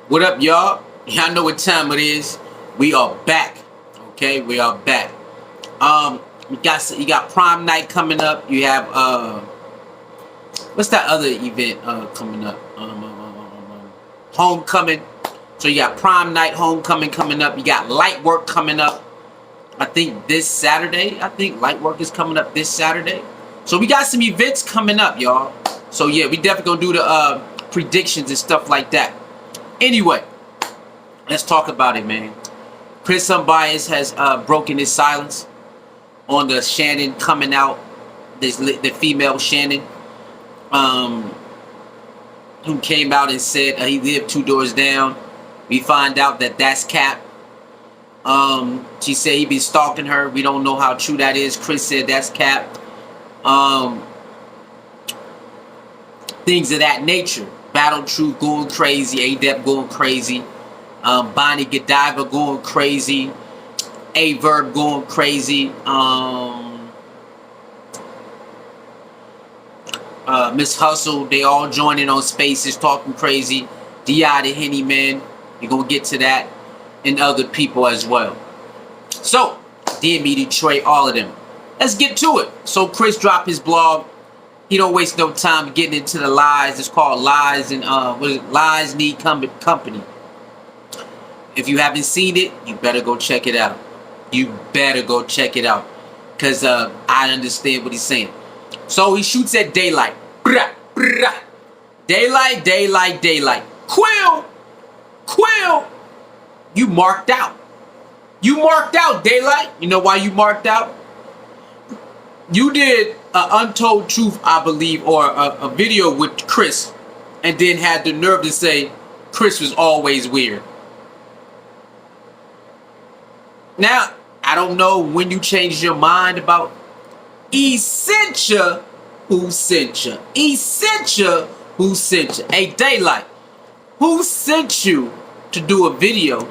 What up, y'all? Y'all know what time it is. We are back. Okay, we are back. You got prom night coming up. You have what's that other event coming up? Homecoming. So you got prom night, homecoming coming up. You got light work coming up. I think this Saturday. I think light work is coming up this Saturday. So we got some events coming up, y'all. So yeah, we definitely gonna do the predictions and stuff like that. Anyway, let's talk about it, man. Chris Unbiased has broken his silence on the Shannon coming out, the female Shannon, who came out and said he lived 2 doors down. We find out that that's cap. She said he been stalking her. We don't know how true that is. Chris said that's cap. Things of that nature. Battle Truth going crazy. Adept going crazy. Bonnie Godiva going crazy. A-Verb going crazy. Miss Hustle, they all joining on Spaces talking crazy. D.I. the Henny Man, you're going to get to that. And other people as well. So, DME Detroit, all of them. Let's get to it. So Chris dropped his blog. He don't waste no time getting into the lies. It's called Lies and Lies Need Company. If you haven't seen it, you better go check it out. You better go check it out. Because I understand what he's saying. So he shoots at daylight. Brah, brah. Daylight, daylight, daylight. Quill! Quill! You marked out. You marked out, daylight. You know why you marked out? You did an Untold Truth, I believe, or a video with Chris. And then had the nerve to say Chris was always weird. Now, I don't know when you changed your mind about Essentia who sent you. Essentia who sent you. Hey, Daylight, who sent you to do a video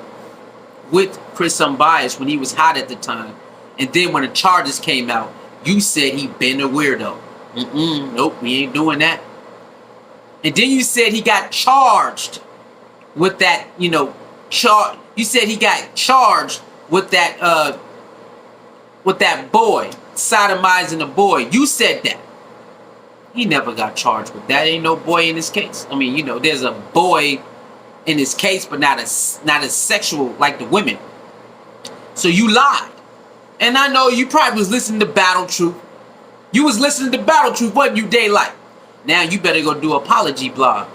with Chris Unbiased when he was hot at the time? And then when the charges came out, you said he been a weirdo. Nope, we ain't doing that. And then you said he got charged with that, you know, you said he got charged with that boy, sodomizing a boy. You said that. He never got charged with that. Ain't no boy in this case. I mean, you know, there's a boy in this case, but not as sexual like the women. So you lied. And I know you probably was listening to Battle Truth. You was listening to Battle Truth, wasn't you, Daylight? Now you better go do an apology blog.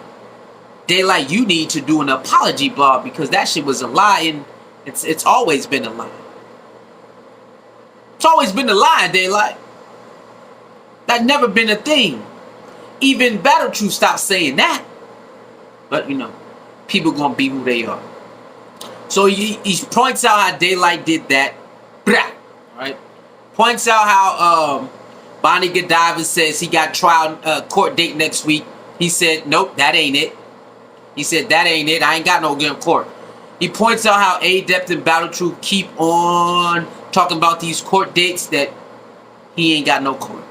Daylight, you need to do an apology blog because that shit was a lie, and it's always been a lie. It's always been a lie, Daylight. That never been a thing. Even Battle Truth stopped saying that. But, you know, people gonna be who they are. So he points out how Daylight did that. Blah, right? Points out how Bonnie Godiva says he got trial court date next week. He said, nope, that ain't it. He said, that ain't it. I ain't got no game court. He points out how Adept and Battle Truth keep on talking about these court dates that he ain't got no court.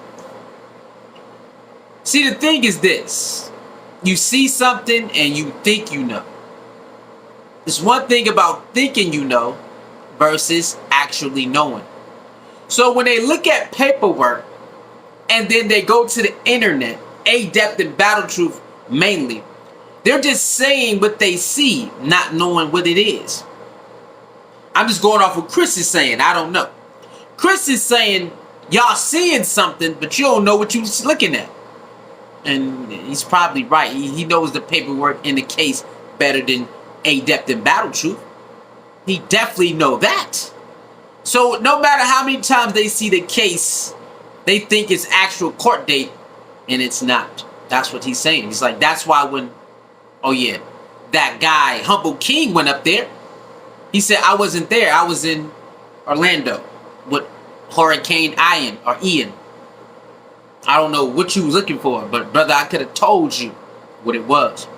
See, the thing is this. You see something and you think you know. There's one thing about thinking you know versus actually knowing. So when they look at paperwork and then they go to the internet, Adept and Battle Truth mainly, they're just saying what they see, not knowing what it is. I'm just going off what Chris is saying. I don't know. Chris is saying y'all seeing something, but you don't know what you're looking at. And he's probably right. He knows the paperwork in the case better than Adept and Battle Truth. He definitely know that. So no matter how many times they see the case, they think it's actual court date, and it's not. That's what he's saying. He's like, that's why when, oh yeah, that guy, Humble King, went up there. He said, I wasn't there. I was in Orlando with Hurricane Ian or Ian. I don't know what you was looking for, but brother, I could have told you what it was.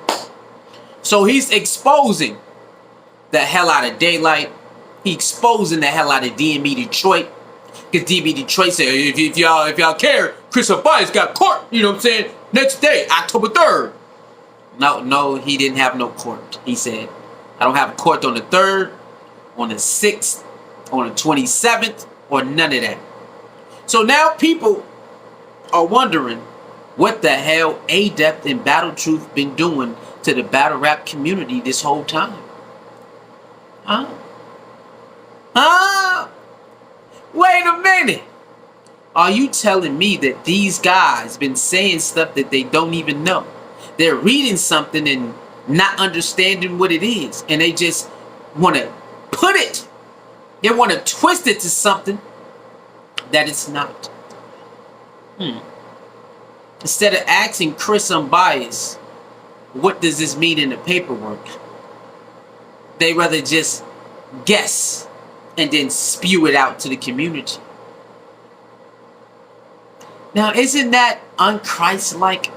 So he's exposing the hell out of Daylight. He's exposing the hell out of DME Detroit. Because DME Detroit said, if y'all care, Chris Unbiased got court, you know what I'm saying, next day, October 3rd. No, he didn't have no court. He said, I don't have a court on the 3rd, on the 6th, on the 27th, or none of that. So now people are wondering what the hell Adept and Battle Truth been doing to the battle rap community this whole time. Huh? Huh? Wait a minute. Are you telling me that these guys been saying stuff that they don't even know? They're reading something and not understanding what it is, and they just want to put it, they want to twist it to something that it's not. Instead of asking Chris Unbiased, what does this mean in the paperwork, they rather just guess and then spew it out to the community. Now, isn't that un-Christ-like?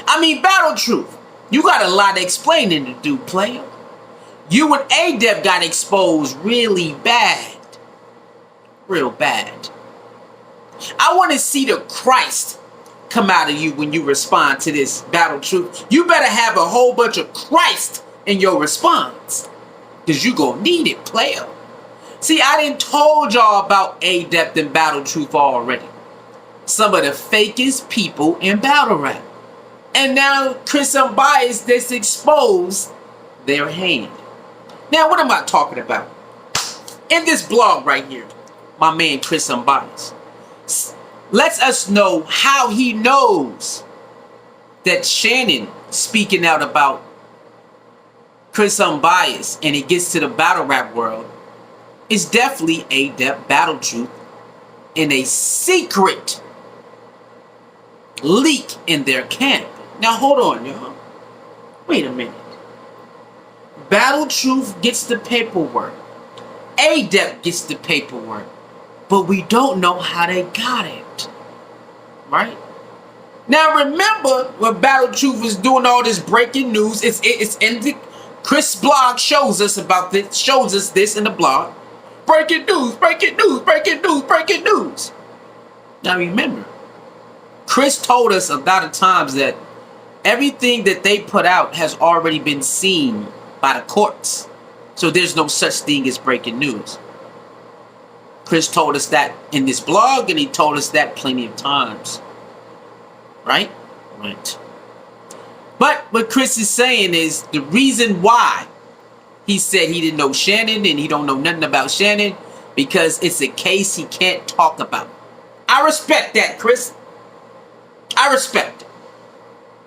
I mean, Battle Truth, you got a lot of explaining to do, player. You and Adept got exposed really bad. Real bad. I want to see the Christ come out of you when you respond to this, Battle Truth. You better have a whole bunch of Christ in your response, because you gonna need it, player. See, I done told y'all about Adept and Battle Truth already. Some of the fakest people in battle rap. And now Chris Unbiased just exposed their hand. Now, what am I talking about? In this blog right here, my man Chris Unbiased lets us know how he knows that Shannon speaking out about Chris Unbiased and it gets to the battle rap world is definitely Adept, Battle Truth, in a secret leak in their camp. Now hold on, y'all. Wait a minute. Battle Truth gets the paperwork. Adept gets the paperwork. But we don't know how they got it. Right? Now remember when Battle Truth was doing all this breaking news. It's in the Chris blog shows us about this, shows us this in the blog. Breaking news, breaking news, breaking news, breaking news. Now remember, Chris told us a lot of times that everything that they put out has already been seen by the courts. So there's no such thing as breaking news. Chris told us that in this blog, and he told us that plenty of times. Right? Right. But what Chris is saying is the reason why he said he didn't know Shannon and he don't know nothing about Shannon, because it's a case he can't talk about. I respect that, Chris. I respect it.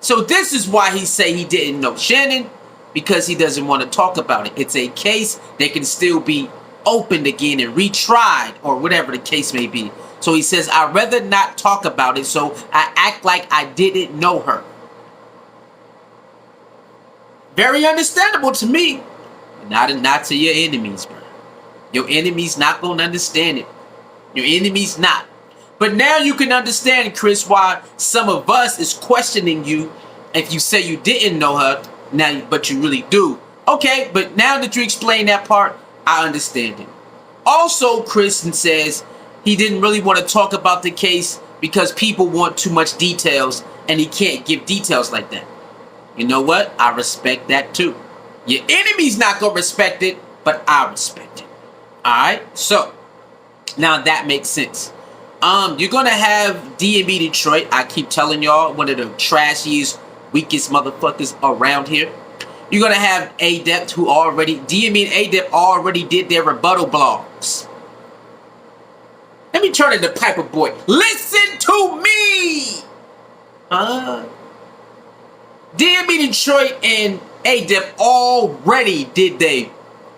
So this is why he say he didn't know Shannon, because he doesn't want to talk about it. It's a case that can still be opened again and retried or whatever the case may be. So he says, I'd rather not talk about it, so I act like I didn't know her. Very understandable to me. Not to your enemies, bro. Your enemies not going to understand it. Your enemies not. But now you can understand, Chris, why some of us is questioning you if you say you didn't know her, now, but you really do. Okay, but now that you explain that part, I understand it. Also, Chris says he didn't really want to talk about the case because people want too much details and he can't give details like that. You know what? I respect that too. Your enemy's not going to respect it, but I respect it. Alright? So, now that makes sense. You're going to have DMB Detroit. I keep telling y'all, one of the trashiest, weakest motherfuckers around here. You're going to have Adept, who already, DMB and Adept already did their rebuttal blogs. Let me turn it to Piper Boy. Listen to me! DMB Detroit and Adept already did their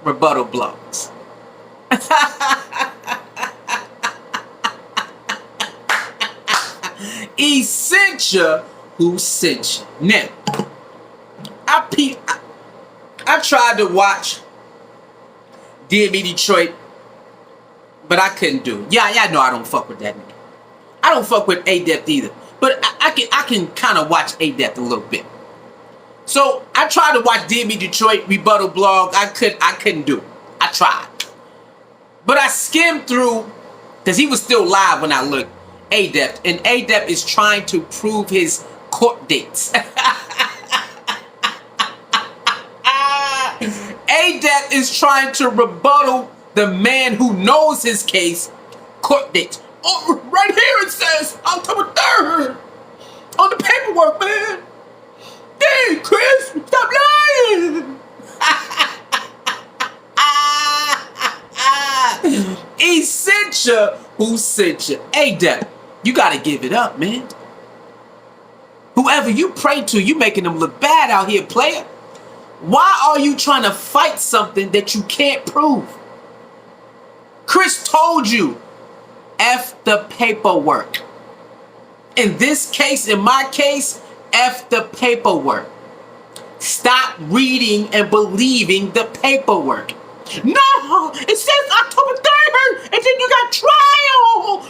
rebuttal blogs. Essentia, who sent you? Now, I tried to watch DMB Detroit, but I couldn't do it. Yeah, I know I don't fuck with that nigga. I don't fuck with Adept either, but I can kind of watch Adept a little bit. So I tried to watch DMB Detroit rebuttal blog. I couldn't do it. I tried, but I skimmed through because he was still live when I looked. Adept, and Adept is trying to prove his court dates. A-Dep is trying to rebuttal the man who knows his case court date. Oh, right here it says October 3rd on the paperwork, man. Dang, Chris, stop lying. He sent you. Who sent you? A-Dep, you gotta give it up, man. Whoever you pray to, you making them look bad out here, player. Why are you trying to fight something that you can't prove? Chris told you, F the paperwork. In this case, in my case, F the paperwork. Stop reading and believing the paperwork. No, it says October 3rd, and then you got trial.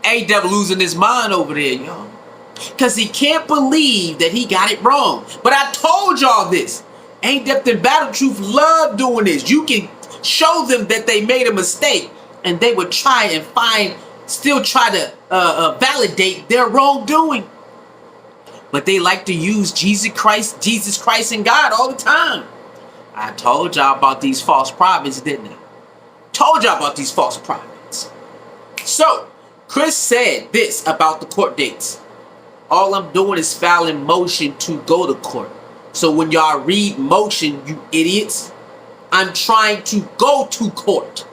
A-Dep losing his mind over there, y'all. Because he can't believe that he got it wrong. But I told y'all this. A-Dep and Battle Truth love doing this. You can show them that they made a mistake, and they would try and still try to validate their wrongdoing. But they like to use Jesus Christ and God all the time. I told y'all about these false prophets, didn't I? Told y'all about these false prophets. So, Chris said this about the court dates. All I'm doing is filing motion to go to court. So when y'all read motion, you idiots, I'm trying to go to court.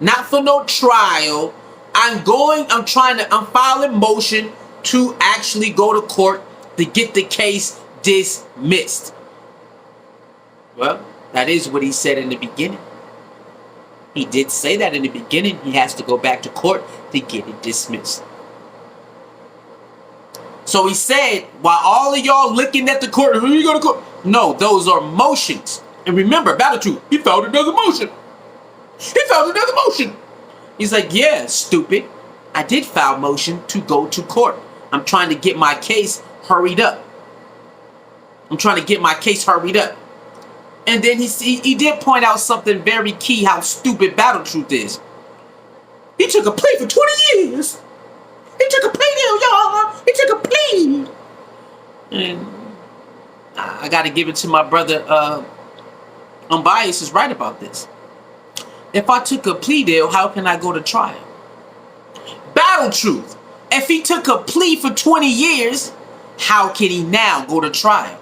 Not for no trial. I'm filing motion to actually go to court to get the case dismissed. Well, that is what he said in the beginning. He did say that in the beginning. He has to go back to court to get it dismissed. So he said, while all of y'all looking at the court, who you going to court? No, those are motions. And remember, Battle Truth, he filed another motion. He filed another motion. He's like, yeah, stupid. I did file motion to go to court. I'm trying to get my case hurried up. I'm trying to get my case hurried up. And then he did point out something very key, how stupid Battle Truth is. He took a plea for 20 years. He took a plea deal, y'all. He took a plea. And I got to give it to my brother. Unbiased is right about this. If I took a plea deal, how can I go to trial? Battle Truth. If he took a plea for 20 years, how can he now go to trial?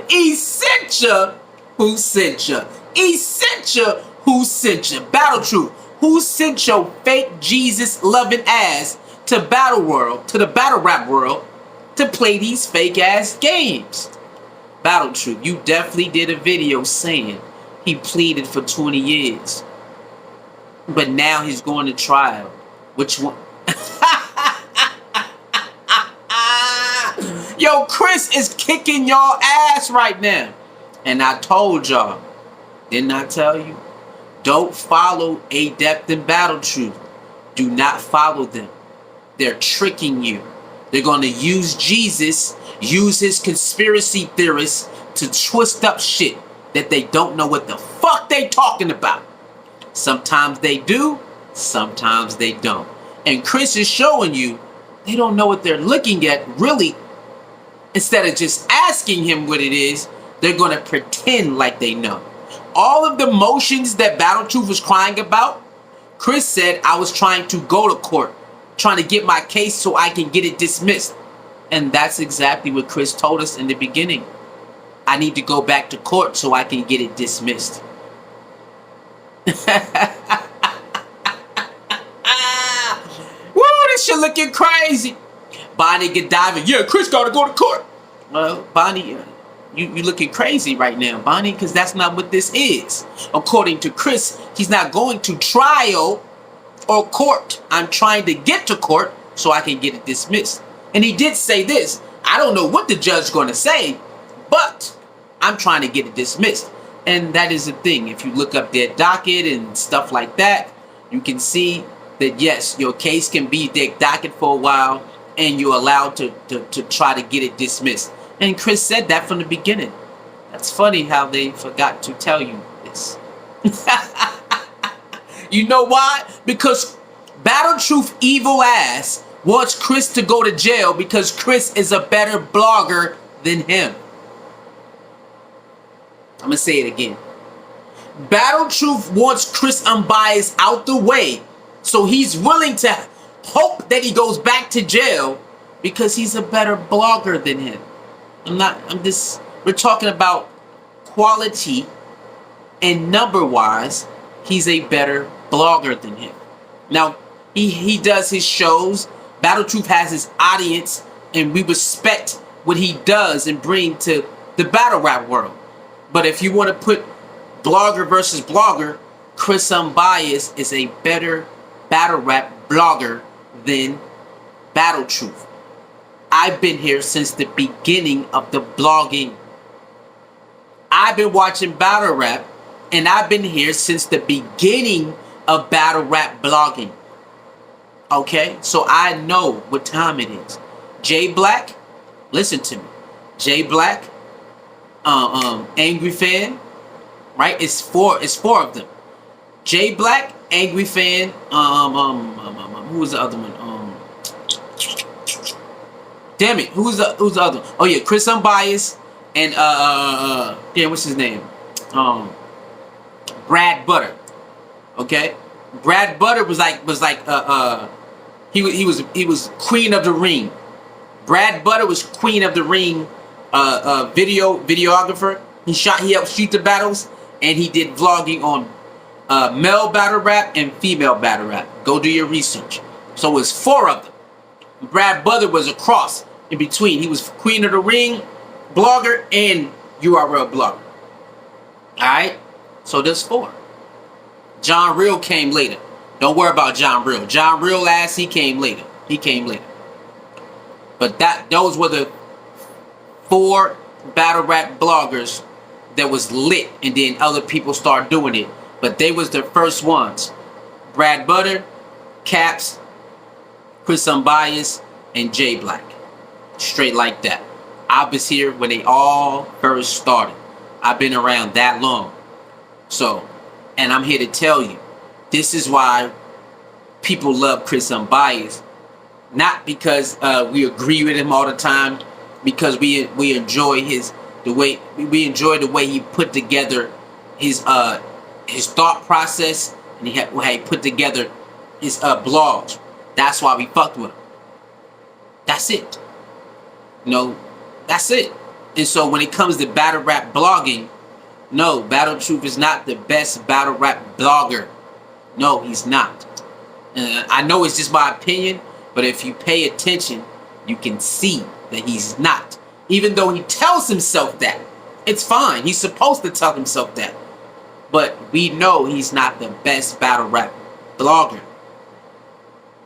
He sent you. Who sent you? He sent you. Who sent you? Battle Truth. Who sent your fake Jesus loving ass to Battle World, to the battle rap world, to play these fake ass games? Battle Truth, you definitely did a video saying he pleaded for 20 years. But now he's going to trial. Which one? Yo, Chris is kicking y'all ass right now. And I told y'all, didn't I tell you? Don't follow A-Dep and Battle Truth. Do not follow them. They're tricking you. They're going to use Jesus, use his conspiracy theorists to twist up shit that they don't know what the fuck they talking about. Sometimes they do, sometimes they don't. And Chris is showing you they don't know what they're looking at, really. Instead of just asking him what it is, they're going to pretend like they know. All of the motions that Battle Truth was crying about, Chris said, I was trying to go to court, trying to get my case so I can get it dismissed. And that's exactly what Chris told us in the beginning. I need to go back to court so I can get it dismissed. Woo, this shit looking crazy. Bonnie Godiva, yeah, Chris gotta go to court. Well, Bonnie, you looking crazy right now, Bonnie, because that's not what this is. According to Chris, he's not going to trial or court. I'm trying to get to court so I can get it dismissed. And he did say this. I don't know what the judge is going to say, but I'm trying to get it dismissed. And that is the thing. If you look up their docket and stuff like that, you can see that, yes, your case can be their docket for a while and you're allowed to try to get it dismissed. And Chris said that from the beginning. That's funny how they forgot to tell you this. You know why? Because Battle Truth evil ass wants Chris to go to jail because Chris is a better blogger than him. I'm going to say it again. Battle Truth wants Chris Unbiased out the way, so he's willing to hope that he goes back to jail because he's a better blogger than him. We're talking about quality and number-wise, he's a better blogger than him. Now, he does his shows. Battle Truth has his audience, and we respect what he does and bring to the battle rap world. But if you want to put blogger versus blogger, Chris Unbiased is a better battle rap blogger than Battle Truth. I've been here since the beginning of the blogging. I've been watching battle rap, and I've been here since the beginning of battle rap blogging. Okay, so I know what time it is. Jay Black, listen to me. Jay Black, Angry Fan, right? It's four of them. Jay Black, Angry Fan, who was the other one? Damn it, who's the other one? Oh yeah, Chris Unbiased and what's his name? Brad Butter. Okay? Brad Butter was like he was Queen of the Ring. Brad Butter was Queen of the Ring videographer. He helped shoot the battles, and he did vlogging on male battle rap and female battle rap. Go do your research. So it's four of them. Brad Butter was a cross in between. He was Queen of the Ring blogger and URL blogger. Alright? So there's four. John Real came later. Don't worry about John Real. John Real he came later. But those were the four battle rap bloggers that was lit, and then other people start doing it. But they was the first ones. Brad Butter, Caps, Chris Unbiased, and Jay Black. Straight like that. I was here when they all first started. I've been around that long. So, and I'm here to tell you, this is why people love Chris Unbiased. Not because we agree with him all the time, because we enjoy the way he put together his thought process, and how he put together his blogs. That's why we fucked with him. That's it. That's it. And so when it comes to battle rap blogging, no, Battle Truth is not the best battle rap blogger. No, he's not. I know it's just my opinion, but if you pay attention, you can see that he's not. Even though he tells himself that. It's fine. He's supposed to tell himself that. But we know he's not the best battle rap blogger.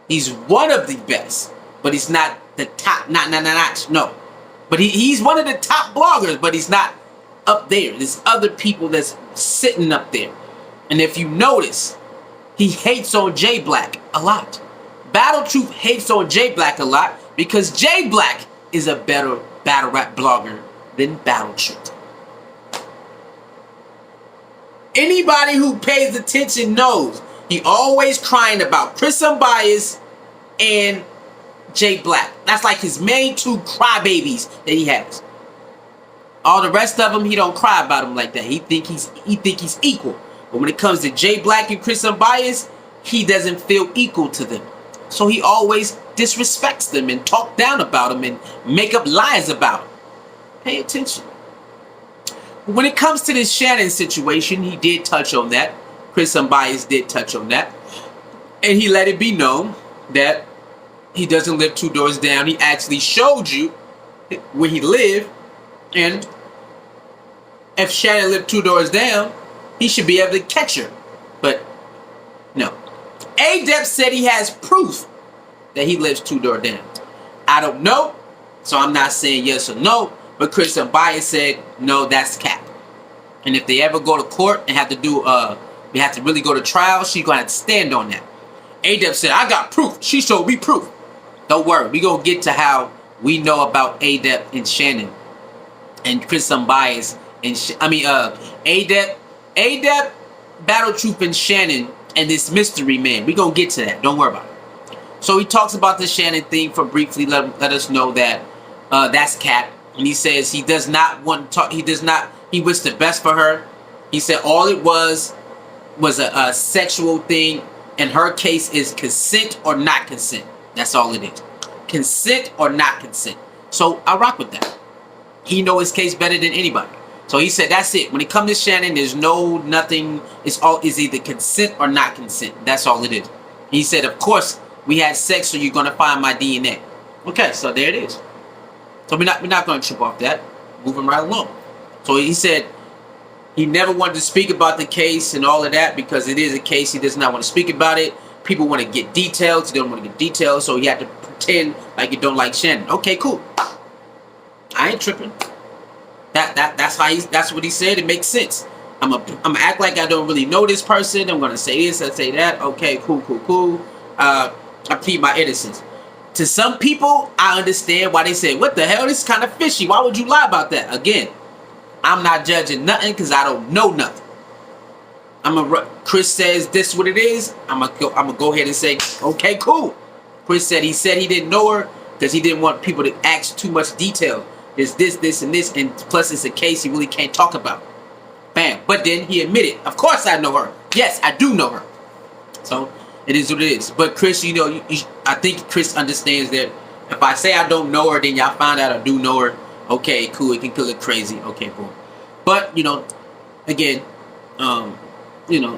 He's one of the best, but he's not the top. No. But he's one of the top bloggers, but he's not up there. There's other people that's sitting up there. And if you notice, he hates on Jay Black a lot. Battle Truth hates on Jay Black a lot because Jay Black is a better battle rap blogger than Battle Truth. Anybody who pays attention knows he always crying about Chris Unbiased and Jay Black. That's like his main two crybabies that he has. All the rest of them, he don't cry about them like that. He think he's equal. But when it comes to Jay Black and Chris Unbiased, he doesn't feel equal to them. So he always disrespects them and talk down about them and make up lies about them. Pay attention. When it comes to this Shannon situation, he did touch on that. Chris Unbiased did touch on that. And he let it be known that he doesn't live 2 doors down. He actually showed you where he lived. And if Shannon lived 2 doors down, he should be able to catch her. But no. A-Dep said he has proof that he lives 2 doors down. I don't know, so I'm not saying yes or no. But Chris Unbiased said, no, that's cap. And if they ever go to court and have to do, they have to really go to trial, she's going to have to stand on that. A-Dep said, I got proof. She showed me proof. Don't worry. We're going to get to how we know about A-Dep and Shannon and Chris Unbiased. And A-Dep, Battle Truth and Shannon and this mystery man. We're going to get to that. Don't worry about it. So he talks about the Shannon thing for briefly let us know that that's cap. And he says he does not want to talk. He wished the best for her. He said all it was a sexual thing. And her case is consent or not consent. That's all it is. Consent or not consent. So I rock with that. He know his case better than anybody. So he said that's it. When it comes to Shannon, there's nothing. It's either consent or not consent. That's all it is. He said, of course, we had sex, so you're gonna find my DNA. Okay, so there it is. So we're not gonna trip off that. Moving right along. So he said he never wanted to speak about the case and all of that because it is a case. He does not want to speak about it. People want to get details. He don't want to get details, so he had to pretend like he don't like Shannon. Okay, cool. I ain't tripping. That's what he said. It makes sense. I'm gonna act like I don't really know this person. I'm gonna say this, I say that. Okay, cool. I plead my innocence. To some people, I understand why they say, "What the hell? This is kind of fishy. Why would you lie about that?" Again, I'm not judging nothing because I don't know nothing. Chris says this is what it is. I'm gonna go ahead and say, okay, cool. Chris said he didn't know her because he didn't want people to ask too much detail. There's this, and plus it's a case he really can't talk about. Bam. But then he admitted, of course I know her. Yes, I do know her. So it is what it is. But Chris, I think Chris understands that if I say I don't know her, then y'all find out I do know her. Okay, cool. It can look crazy. Okay, cool. But again,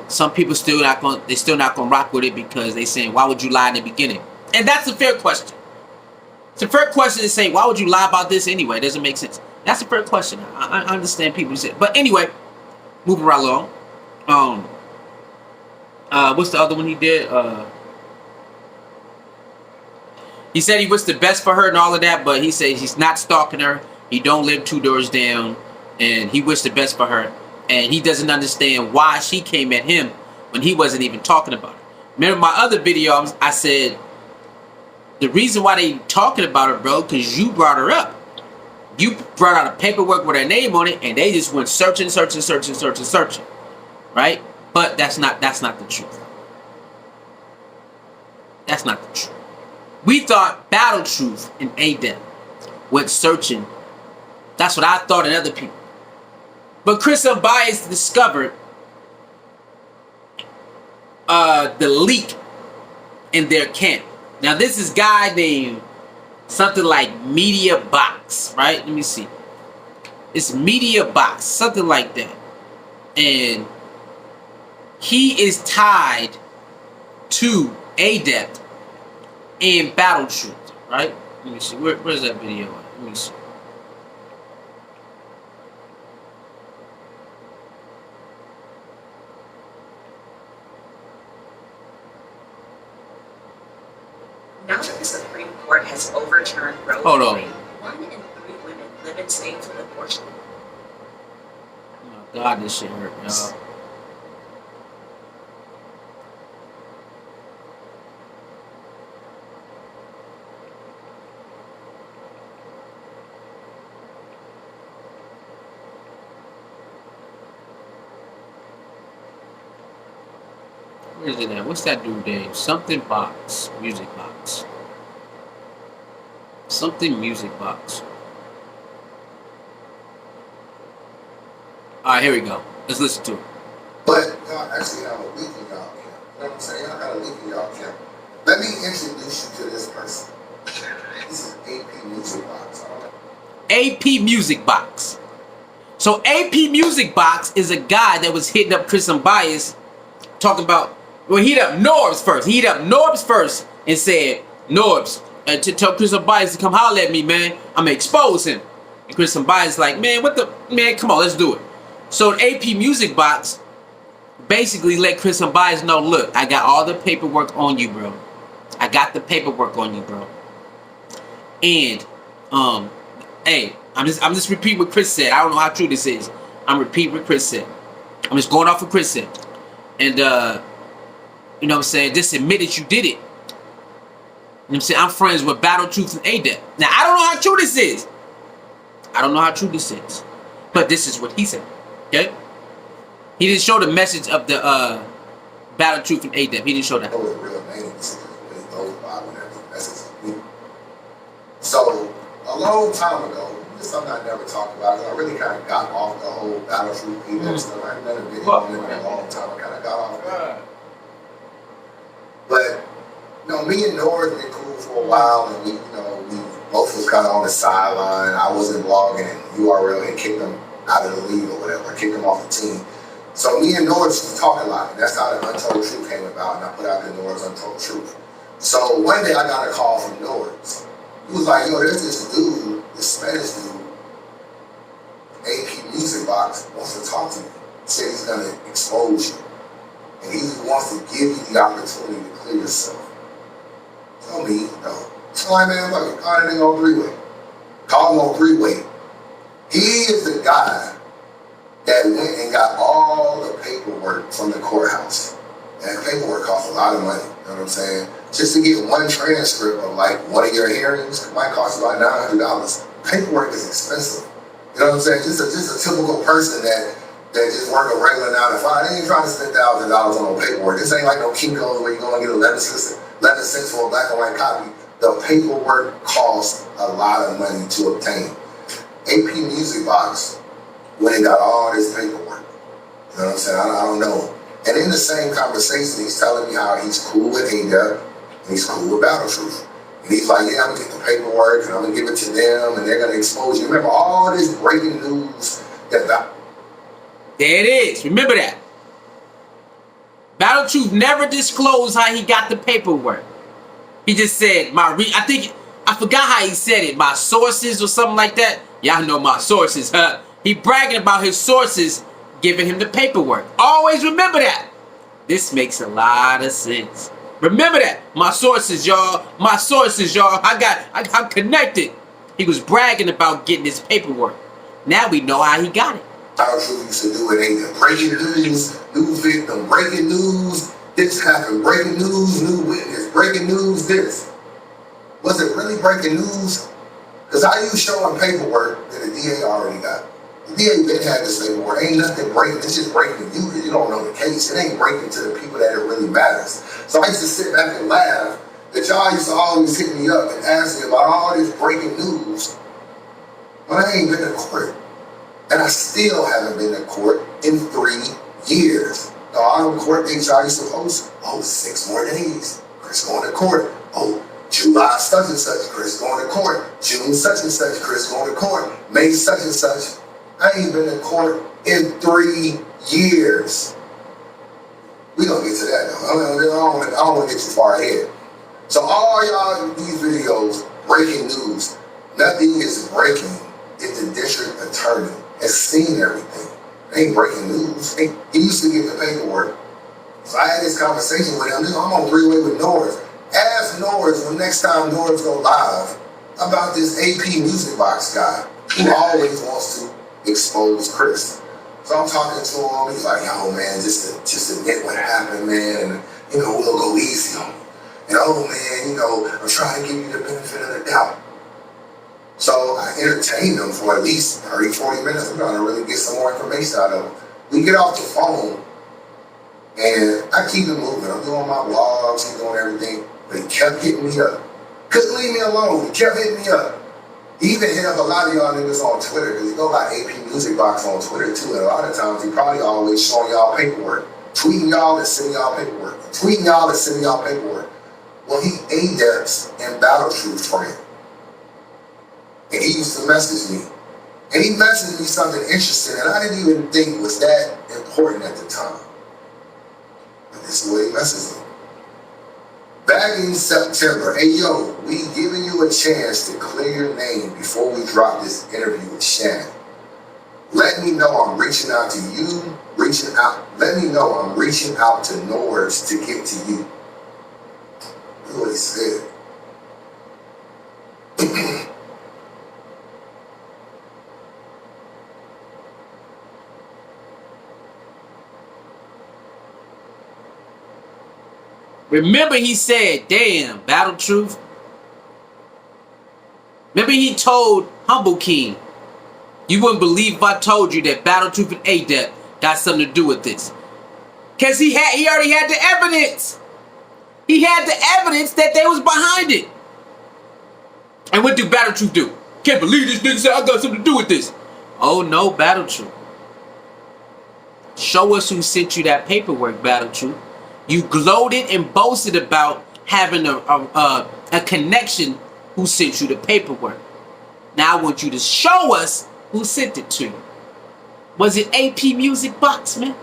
some people still not gonna rock with it because they saying, why would you lie in the beginning? And that's a fair question. It's a fair question to say, why would you lie about this anyway? It doesn't make sense. That's a fair question. I understand people say, but anyway, moving right along. What's the other one he did? He said he wished the best for her and all of that, but he said he's not stalking her. He don't live 2 doors down, and he wished the best for her. And he doesn't understand why she came at him when he wasn't even talking about her. Remember my other video, I said, the reason why they talking about her, bro, because you brought her up. You brought out a paperwork with her name on it, and they just went searching. Right? But that's not the truth. That's not the truth. We thought Battle Truth and Adep went searching. That's what I thought and other people. But Chris Unbiased discovered the leak in their camp. Now this is a guy named something like Media Box, right? Let me see. It's Media Box, something like that. And he is tied to Adept and Battle Truth, right? Let me see. Where's that video at? Let me see. Now that the Supreme Court has overturned Roe Hold on. v. Wade, 1 in 3 women live in states with abortion. Oh God, this shit hurt, y'all. Where is it at? What's that dude name? Something Box. Music Box. Something Music Box. Alright, here we go. Let's listen to it. But y'all actually have a leak in y'all camp. You know what I'm saying? Y'all got a leak in y'all camp. Let me introduce you to this person. This is AP Music Box. AP Music Box. So AP Music Box is a guy that was hitting up Chris Unbiased, talking about, well, he hit up Norbs first. He hit up Norbs first and said, Norbs, to tell Chris Unbiased to come holler at me, man. I'm gonna expose him. And Chris Unbiased like, man, come on, let's do it. So AP Music Box basically let Chris Unbiased know, look, I got all the paperwork on you, bro. I got the paperwork on you, bro. And hey, I'm just repeating what Chris said. I don't know how true this is. I'm repeating what Chris said. I'm just going off what Chris said. And you know what I'm saying, just admit that you did it. You know what I'm saying? I'm friends with Battle Truth and Adept. Now I don't know how true this is. I don't know how true this is. But this is what he said. Okay? He didn't show the message of the Battle Truth and Adept. He didn't show that. Those real names. Those Bible So a long time ago, this is something I never talked about. I really kind of got off the whole Battlefield email stuff. I haven't done a video on it in a long time. I kind of got off of it. But me and Norris been cool for a while, and we both was kind of on the sideline. I wasn't blogging, and URL had kicked him out of the league or whatever, kicked him off the team. So me and Norris was talking a lot, and that's how the Untold Truth came about, and I put out the Norris Untold Truth. So one day I got a call from Norris. He was like, yo, there's this dude, this Spanish dude, AP Music Box, wants to talk to you. He said he's going to expose you. And he wants to give you the opportunity to clear yourself. Tell me, no. So I man, look, call that nigga on three-way. Call him on three-way. He is the guy that went and got all the paperwork from the courthouse. And paperwork costs a lot of money, you know what I'm saying? Just to get one transcript of like one of your hearings might cost about $900. Paperwork is expensive. You know what I'm saying? Just a typical person that just work a regular 9 to 5. They ain't trying to spend $1,000 on no paperwork. This ain't like no Kinko's where you go and get 11 cents for a black and white copy. The paperwork costs a lot of money to obtain. AP Music Box went and got all this paperwork. You know what I'm saying? I don't know. And in the same conversation, he's telling me how he's cool with ADEP and he's cool with Battle Truth. And he's like, yeah, I'm gonna get the paperwork and I'm gonna give it to them and they're gonna expose you. Remember all this breaking news that There it is. Remember that. Battle Truth never disclosed how he got the paperwork. He just said, I forgot how he said it, my sources or something like that. Y'all know my sources, huh? He bragging about his sources giving him the paperwork. Always remember that. This makes a lot of sense. Remember that. My sources, y'all. My sources, y'all. I'm connected. He was bragging about getting his paperwork. Now we know how he got it. Battle Truth used to do it. Ain't breaking news, news victim, breaking news, this happened, breaking news, new witness, breaking news, this. Was it really breaking news? Because how you showing paperwork that the DA already got? The DA been had this paperwork. Ain't nothing breaking. It's just breaking to you because you don't know the case. It ain't breaking to the people that it really matters. So I used to sit back and laugh that y'all used to always hit me up and ask me about all this breaking news. But I ain't been to court. And I still haven't been to court in 3 years. The autumn court dates y'all used to post, 6 more days. Chris going to court. July such and such, Chris going to court. June such and such, Chris going to court. May such and such. I ain't been to court in 3 years. We gonna get to that though. I don't want to get too far ahead. So all y'all these videos, breaking news, nothing is breaking if the district attorney has seen everything. They ain't breaking news. He used to get the paperwork. So I had this conversation with him. I'm on three-way with Norris. Ask Norris when next time Norris go live about this AP Music Box guy who always wants to expose Chris. So I'm talking to him. He's like, yo, man, just admit what happened, man. And, we'll go easy on him. And, man, I'm trying to give you the benefit of the doubt. So I entertained him for at least 30, 40 minutes. I'm trying to really get some more information out of him. We get off the phone, and I keep it moving. I'm doing my vlogs, he's doing everything, but he kept hitting me up. Couldn't leave me alone. He kept hitting me up. He even hit up a lot of y'all niggas on Twitter, because he go by AP Music Box on Twitter too, and a lot of times he probably always showing y'all paperwork, tweeting y'all and sending y'all paperwork, tweeting y'all and sending y'all paperwork. Well, he ADEP's and Battle Truth friend. And he used to message me. And he messaged me something interesting, and I didn't even think was that important at the time. But this is what he messaged me. Back in September, hey yo, we giving you a chance to clear your name before we drop this interview with Shannon. Let me know I'm reaching out to you, let me know I'm reaching out to Norris to get to you. That's what he said. Remember he said, damn, Battle Truth. Remember he told Humble King, you wouldn't believe if I told you that Battle Truth and ADEP got something to do with this. Because he already had the evidence. He had the evidence that they was behind it. And what do Battle Truth do? Can't believe this nigga said I got something to do with this. Oh no, Battle Truth. Show us who sent you that paperwork, Battle Truth. You gloated and boasted about having a connection who sent you the paperwork. Now I want you to show us who sent it to you. Was it AP Music Box, man?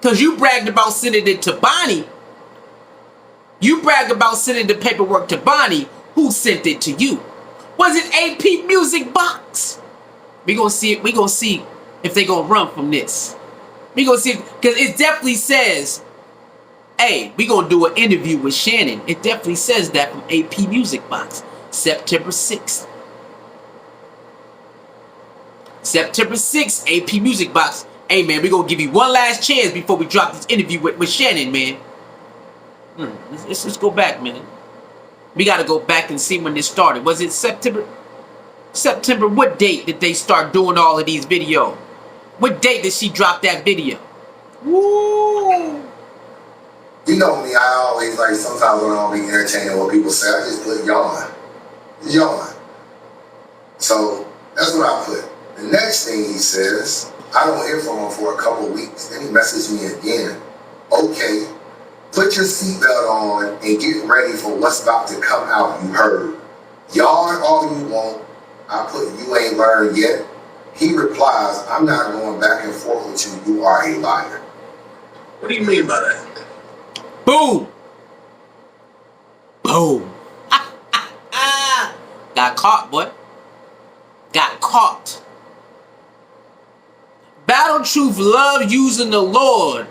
Because you bragged about sending it to Bonnie. You bragged about sending the paperwork to Bonnie. Who sent it to you? Was it AP Music Box? We gonna see it. We gonna see if they gonna run from this. We gonna see, because it definitely says, hey, we gonna do an interview with Shannon. It definitely says that from AP Music Box, September 6th. September 6th, AP Music Box. Hey man, we gonna give you one last chance before we drop this interview with Shannon, man. Let's go back, man. We gotta go back and see when this started. Was it September? September, what date did they start doing all of these videos? What date did she drop that video? Woo! You know me, I always like, sometimes when I don't be entertaining what people say, I just put yawn. Yawn. So that's what I put. The next thing he says, I don't hear from him for a couple of weeks. Then he messaged me again. Okay, put your seatbelt on and get ready for what's about to come out, you heard. Yawn all you want. I put you ain't learned yet. He replies, I'm not going back and forth with you. You are a liar. What do you mean by that? Boom. Boom. Got caught, boy. Got caught. Battle Truth love using the Lord,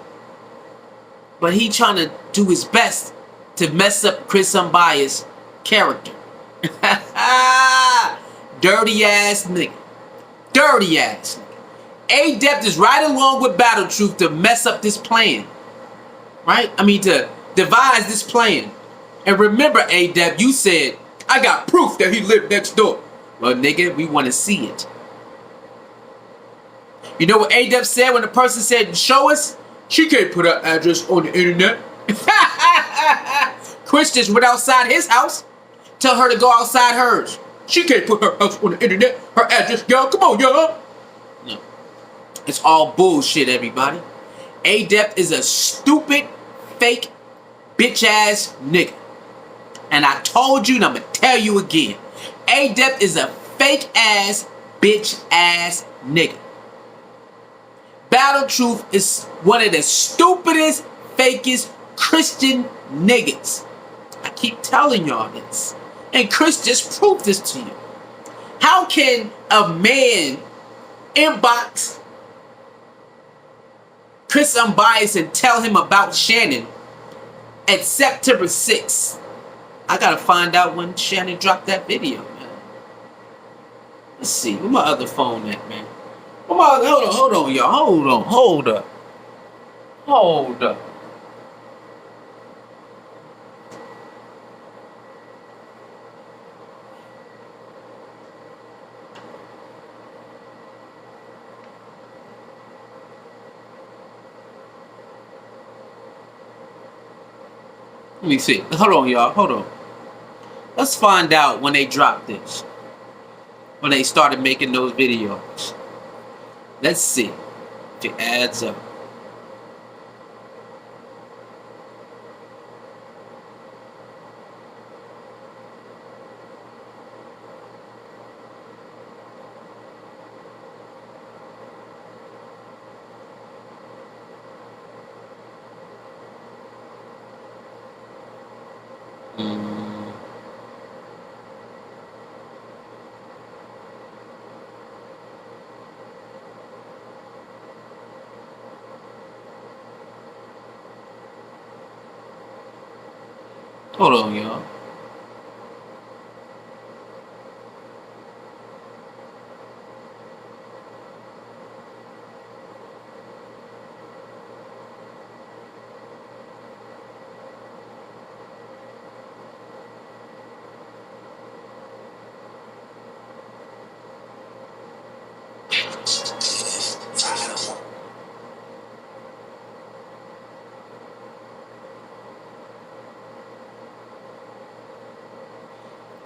but he trying to do his best to mess up Chris Unbiased character. Dirty ass nigga. Dirty ass nigga. Adept is right along with Battle Truth to mess up this plan. Right? I mean, to devise this plan. And remember, Adept, you said, I got proof that he lived next door. Well, nigga, we want to see it. You know what Adept said when the person said, show us? She can't put her address on the internet. Chris just went outside his house. Tell her to go outside hers. She can't put her house on the internet. Her address, y'all. Come on, y'all. No. It's all bullshit, everybody. Adept is a stupid, fake, bitch-ass nigga. And I told you, and I'm going to tell you again. Adept is a fake-ass, bitch-ass nigga. Battle Truth is one of the stupidest, fakest Christian niggas. I keep telling y'all this. And Chris just proved this to you. How can a man inbox Chris Unbiased and tell him about Shannon at September 6th? I gotta find out when Shannon dropped that video, man. Let's see. Where my other phone at, man? Hold on, y'all. Hold up. Let me see. Hold on, y'all. Hold on. Let's find out when they dropped this. When they started making those videos. Let's see if it adds up. Hold on, y'all.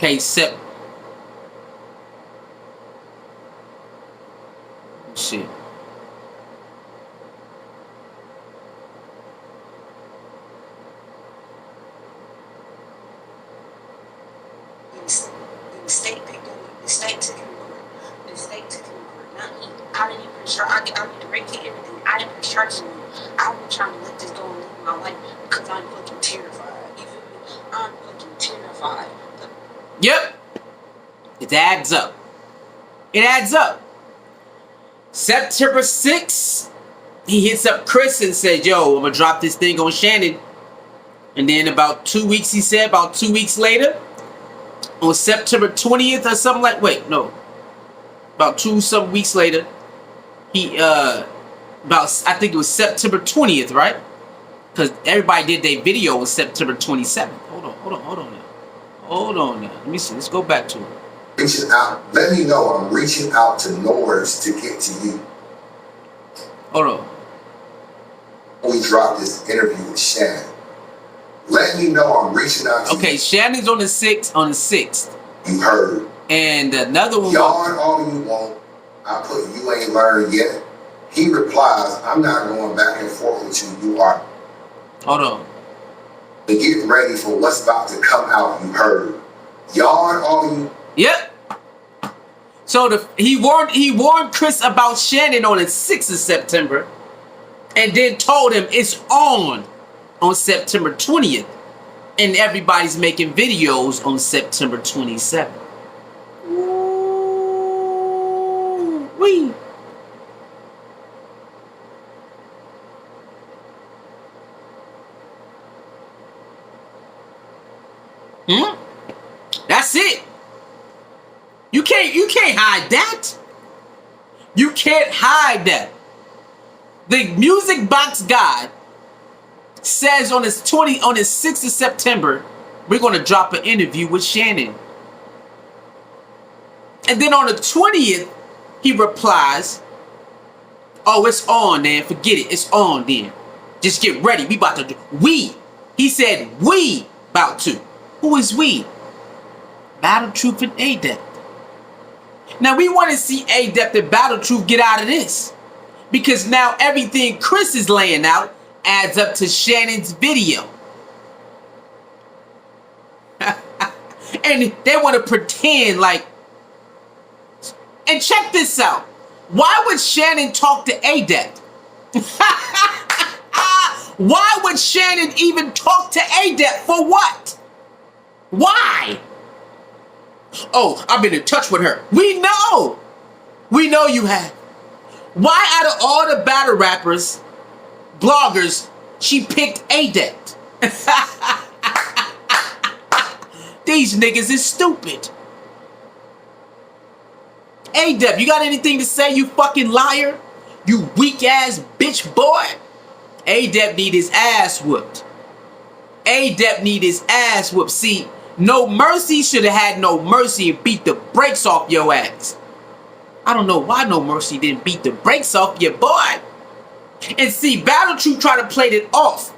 Okay, shit. The state picked up. The state took him over. The state took him over. Not me. I didn't even try. I did the break everything. I didn't even charge him. I've been trying to let this go and live my life because I'm fucking terrified. You feel me? I'm fucking terrified. Yep. It adds up. It adds up. September 6th, he hits up Chris and said, yo, I'm going to drop this thing on Shannon. And then about 2 weeks, he said, about 2 weeks later, on September 20th or something like, wait, no. About some weeks later, he, I think it was September 20th, right? Because everybody did their video on September 27th. Hold on now. Let me see. Let's go back to it. Reaching out. Let me know I'm reaching out to Norris to get to you. Hold on. We dropped this interview with Shannon. Let me know I'm reaching out to you. Okay, Shannon's on the 6th. You heard. And another one. Yarn all you want. I put you ain't learned yet. He replies, I'm not going back and forth with you. You are. Hold on. To get ready for what's about to come out. You heard. Yarn all you. Yep. So he warned Chris about Shannon on the 6th of September, and then told him it's on September 20th, and everybody's making videos on September 27th. Ooh-wee. That's it. You can't hide that. You can't hide that. The Music Box God says on his 6th of September, we're gonna drop an interview with Shannon. And then on the 20th, he replies, oh, it's on, man. Forget it. It's on then. Just get ready. We about to do. He said we about to. Who is we? Battle Truth and Adept. Now we want to see Adept and Battle Truth get out of this. Because now everything Chris is laying out adds up to Shannon's video. And they want to pretend like... And check this out. Why would Shannon talk to Adept? Why would Shannon even talk to Adept? For what? Why? Oh, I've been in touch with her. We know. We know you have. Why out of all the battle rappers, bloggers, she picked Adept? These niggas is stupid. Adept, you got anything to say, you fucking liar? You weak ass bitch boy? Adept need his ass whooped. Adept need his ass whooped. See, No Mercy should have had No Mercy and beat the brakes off your ass. I don't know why No Mercy didn't beat the brakes off your boy. And see, Battle Truth tried to play it off.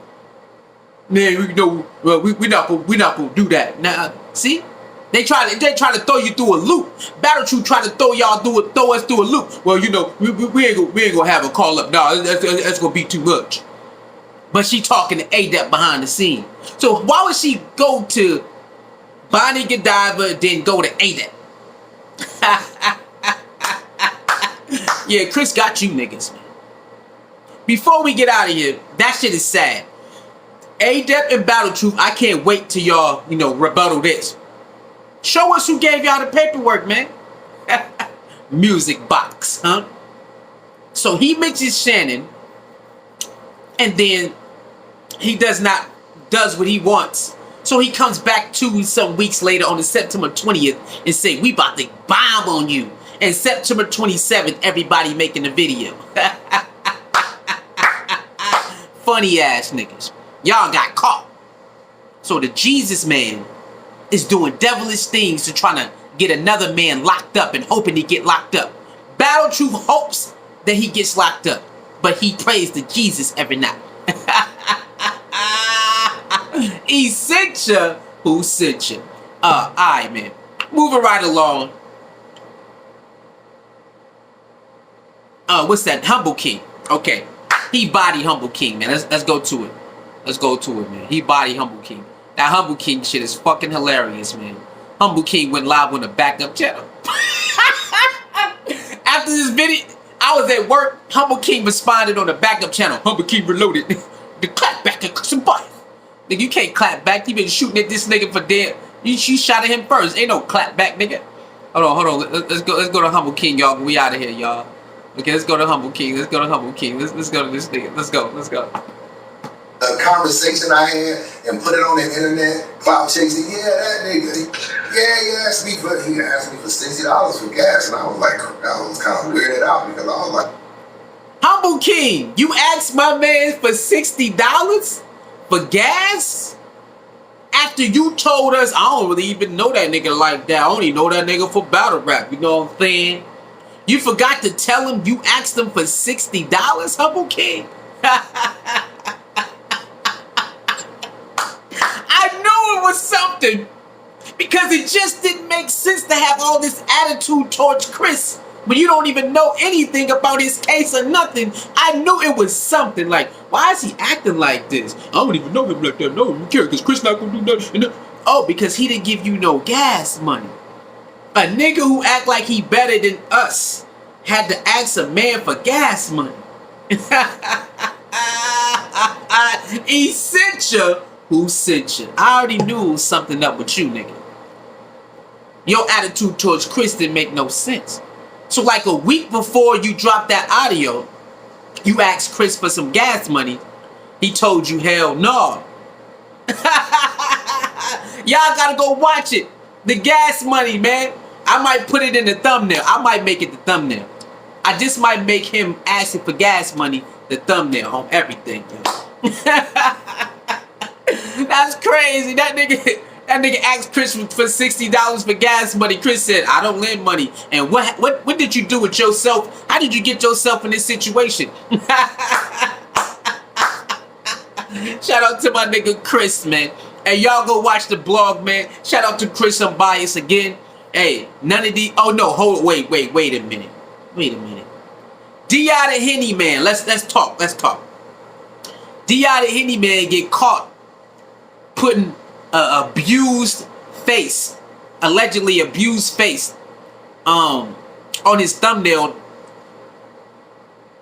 Man, we know we're not gonna do that. Nah, see, they try to throw you through a loop. Battle Truth tried to throw us through a loop. Well, you know, we ain't gonna have a call up. No, that's gonna be too much. But she talking to Adept behind the scene. So why would she go to Bonnie Godiva, then go to Adept? Yeah, Chris got you niggas, man. Before we get out of here, that shit is sad. Adept and Battle Truth, I can't wait till y'all, rebuttal this. Show us who gave y'all the paperwork, man. Music Box, huh? So he mentions Shannon, and then he does what he wants. So he comes back some weeks later on the September 20th and say, we about to bomb on you. And September 27th, everybody making the video. Funny ass niggas. Y'all got caught. So the Jesus man is doing devilish things to try to get another man locked up and hoping he get locked up. Battle Truth hopes that he gets locked up, but he prays to Jesus every night. He sent ya. Who sent ya? Alright, man. Moving right along. What's that? Humble King. Okay. He body Humble King, man. Let's go to it. Let's go to it, man. He body Humble King. That Humble King shit is fucking hilarious, man. Humble King went live on the backup channel. After this video, I was at work. Humble King responded on the backup channel. Humble King reloaded. The clap back and some bias. Nigga, you can't clap back. You been shooting at this nigga for dead. You shot at him first. Ain't no clap back, nigga. Hold on. Let's go to Humble King, y'all. We out of here, y'all. Okay, let's go to Humble King. Let's go to Humble King. Let's go to this nigga. Let's go. A conversation I had and put it on the internet, clout chasing. Yeah, that nigga. Yeah, he asked me for $60 for gas, and I was like, I was kind of weirded out because I was like, Humble King, you asked my man for $60 for gas? After you told us, I don't really even know that nigga like that. I only know that nigga for battle rap. You know what I'm saying? You forgot to tell him you asked him for $60, Humble King? I knew it was something. Because it just didn't make sense to have all this attitude towards Chris when you don't even know anything about his case or nothing. I knew it was something. Like, why is he acting like this? I don't even know him like that. No, you care, because Chris not gonna do nothing. Oh, because he didn't give you no gas money. A nigga who act like he better than us had to ask a man for gas money. He sent you. Who sent you? I already knew something up with you, nigga. Your attitude towards Chris didn't make no sense. So like a week before you dropped that audio, you asked Chris for some gas money. He told you hell no. Y'all gotta go watch it. The gas money, man. I might put it in the thumbnail. I might make it the thumbnail. I just might make him asking for gas money the thumbnail on everything. That's crazy. That nigga asked Chris for $60 for gas money. Chris said, I don't lend money. And what did you do with yourself? How did you get yourself in this situation? Shout out to my nigga Chris, man. Hey, y'all go watch the blog, man. Shout out to Chris Unbiased again. Hey, none of the... Oh, no. Wait a minute. D.I. the Henny Man. Let's talk. D.I. the Henny Man get caught putting abused face, allegedly abused face, on his thumbnail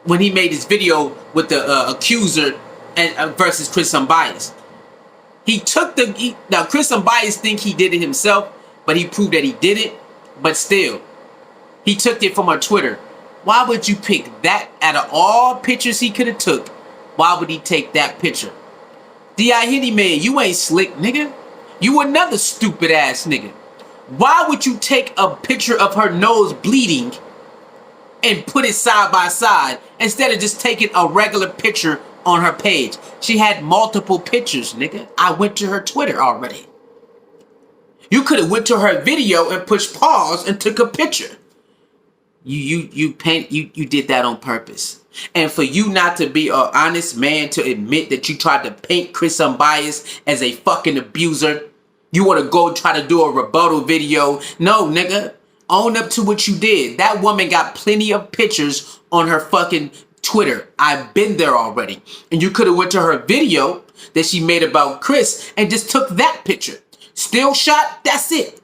when he made his video with the accuser and versus Chris Unbiased. He took now Chris Unbiased think he did it himself, but he proved that he did it. But still, he took it from our Twitter. Why would you pick that out of all pictures he could have took? Why would he take that picture? D.I. Henny Man, you ain't slick, nigga. You another stupid ass nigga. Why would you take a picture of her nose bleeding and put it side by side instead of just taking a regular picture on her page? She had multiple pictures, nigga. I went to her Twitter already. You could have went to her video and pushed pause and took a picture. You did that on purpose. And for you not to be an honest man to admit that you tried to paint Chris Unbiased as a fucking abuser, you want to go try to do a rebuttal video. No, nigga. Own up to what you did. That woman got plenty of pictures on her fucking Twitter. I've been there already. And you could have went to her video that she made about Chris and just took that picture. Still shot, that's it.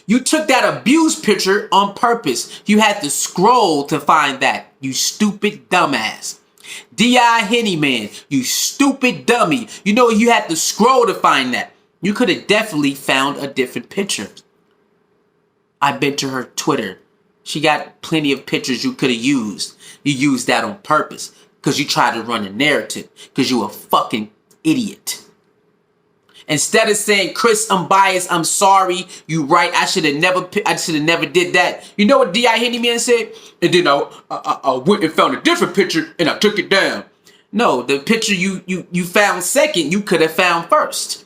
You took that abused picture on purpose. You had to scroll to find that. You stupid dumbass. D.I. Henny Man, you stupid dummy. You know you had to scroll to find that. You could have definitely found a different picture. I've been to her Twitter. She got plenty of pictures you could have used. You used that on purpose because you tried to run a narrative because you a fucking idiot. Instead of saying, Chris Unbiased, I'm sorry, you right, I should have never did that. You know what D.I. Henny Man said? And then I went and found a different picture and I took it down. No, the picture you found second, you could have found first.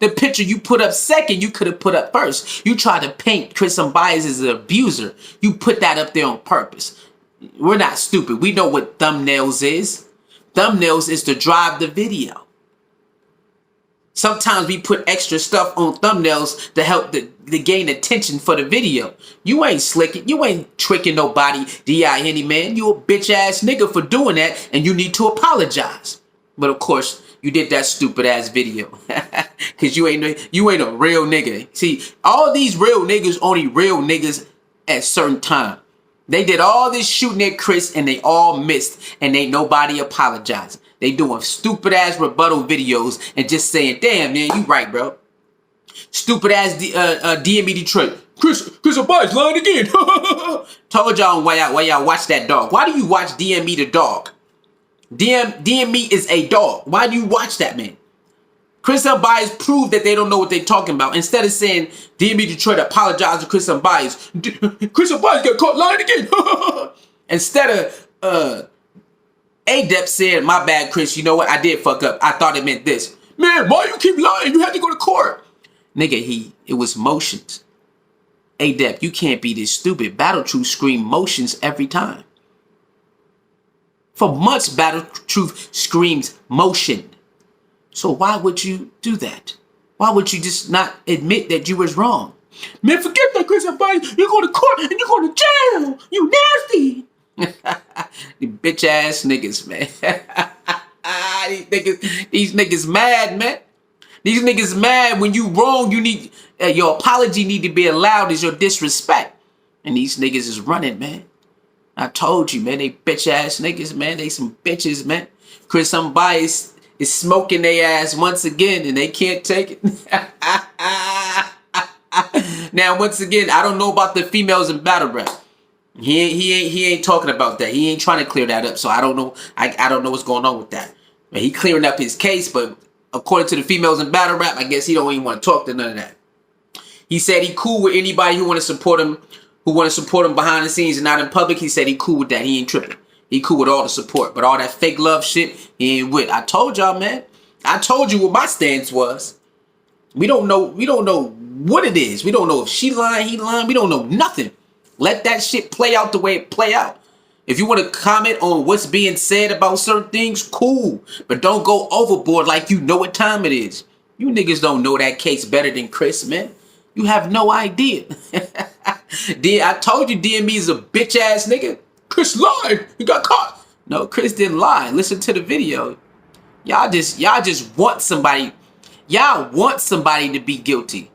The picture you put up second, you could have put up first. You tried to paint Chris Unbiased as an abuser. You put that up there on purpose. We're not stupid. We know what thumbnails is. Thumbnails is to drive the video. Sometimes we put extra stuff on thumbnails to help to gain attention for the video. You ain't slicking. You ain't tricking nobody, D.I. Henny, man. You a bitch ass nigga for doing that, and you need to apologize. But of course, you did that stupid ass video. Cause you ain't a real nigga. See, all these real niggas only real niggas at certain time. They did all this shooting at Chris and they all missed, and ain't nobody apologizing. They doing stupid ass rebuttal videos and just saying, damn man, you right, bro. Stupid ass DME Detroit. Chris Abai's lying again. Told y'all why y'all watch that dog. Why do you watch DME the dog? DME is a dog. Why do you watch that, man? Chris Bias proved that they don't know what they're talking about. Instead of saying DME Detroit apologized to Chris Bias, Chris Bias got caught lying again. Instead of Adept said, my bad, Chris, you know what? I did fuck up. I thought it meant this. Man, why you keep lying? You had to go to court. Nigga, it was motions. Adept, you can't be this stupid. Battle Truth scream motions every time. For months, Battle Truth screams motion. So why would you do that? Why would you just not admit that you was wrong? Man, forget that, Chris Bias. You go to court and you go to jail. You nasty. You bitch ass niggas, man. These niggas mad, man. These niggas mad when you wrong. You need your apology need to be allowed as your disrespect. And these niggas is running, man. I told you, man. They bitch ass niggas, man. They some bitches, man. Chris Bias is smoking their ass once again, and they can't take it. Now, once again, I don't know about the females in battle rap. He ain't talking about that. He ain't trying to clear that up. So I don't know. I don't know what's going on with that. But he clearing up his case. But according to the females in battle rap, I guess he don't even want to talk to none of that. He said he cool with anybody who want to support him, behind the scenes and not in public. He said he cool with that. He ain't tripping. He cool with all the support. But all that fake love shit, he ain't with. I told y'all, man. I told you what my stance was. We don't know what it is. We don't know if she lying, he lying. We don't know nothing. Let that shit play out the way it play out. If you want to comment on what's being said about certain things, cool. But don't go overboard like you know what time it is. You niggas don't know that case better than Chris, man. You have no idea. I told you DME is a bitch ass nigga. Chris lied. He got caught. No, Chris didn't lie. Listen to the video. Y'all just want somebody. Y'all want somebody to be guilty.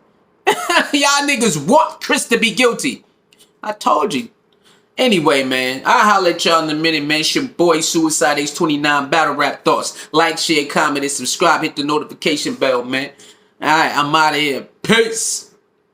Y'all niggas want Chris to be guilty. I told you. Anyway, man, I'll holler at y'all in a minute, man. It's your boy, Suicide Ace 29, Battle Rap Thoughts. Like, share, comment, and subscribe. Hit the notification bell, man. All right, I'm out of here. Peace.